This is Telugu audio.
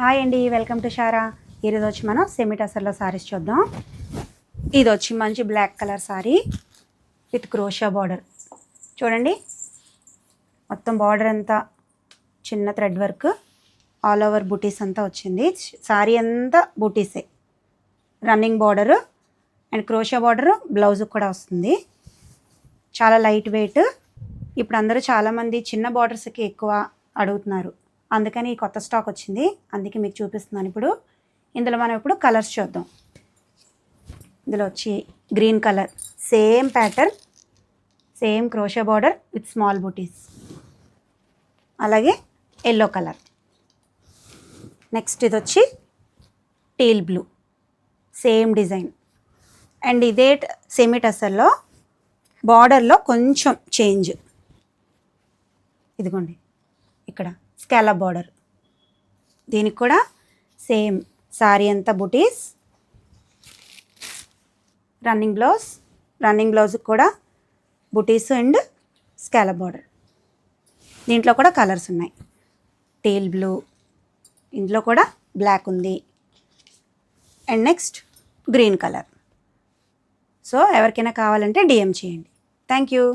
హాయ్ అండి, వెల్కమ్ టు షారా. ఈరోజు వచ్చి మనం సెమీ టసర్లో సారీస్ చూద్దాం. ఇది వచ్చి మంచి black colour sari with crochet border. చూడండి, మొత్తం బార్డర్ అంతా చిన్న థ్రెడ్ వర్క్, ఆల్ ఓవర్ బూటీస్ అంతా వచ్చింది. సారీ అంతా బూటీసే, running border and crochet border blouse కూడా వస్తుంది. చాలా లైట్ వెయిట్. ఇప్పుడు అందరూ చాలామంది చిన్న బార్డర్స్కి ఎక్కువ అడుగుతున్నారు, అందుకని ఈ కొత్త స్టాక్ వచ్చింది, అందుకే మీకు చూపిస్తున్నాను. ఇందులో మనం ఇప్పుడు కలర్స్ చూద్దాం. ఇందులో వచ్చి green colour, same pattern, same crochet border with small బూటీస్. అలాగే ఎల్లో కలర్. నెక్స్ట్ ఇది వచ్చి teal blue, same design. And ఇదే సెమీ టసర్లో బార్డర్లో కొంచెం చేంజ్. ఇదిగోండి, ఇక్కడ స్కాలప్ బార్డర్. దీనికి కూడా సేమ్ సారీ అంతా బూటీస్, రన్నింగ్ బ్లౌజ్కి కూడా బూటీస్ అండ్ స్కాలప్ బార్డర్. దీంట్లో కూడా కలర్స్ ఉన్నాయి. టీల్ బ్లూ, ఇందులో కూడా బ్లాక్ ఉంది, and next green colour. So ఎవరికైనా కావాలంటే డిఎం చేయండి. Thank you.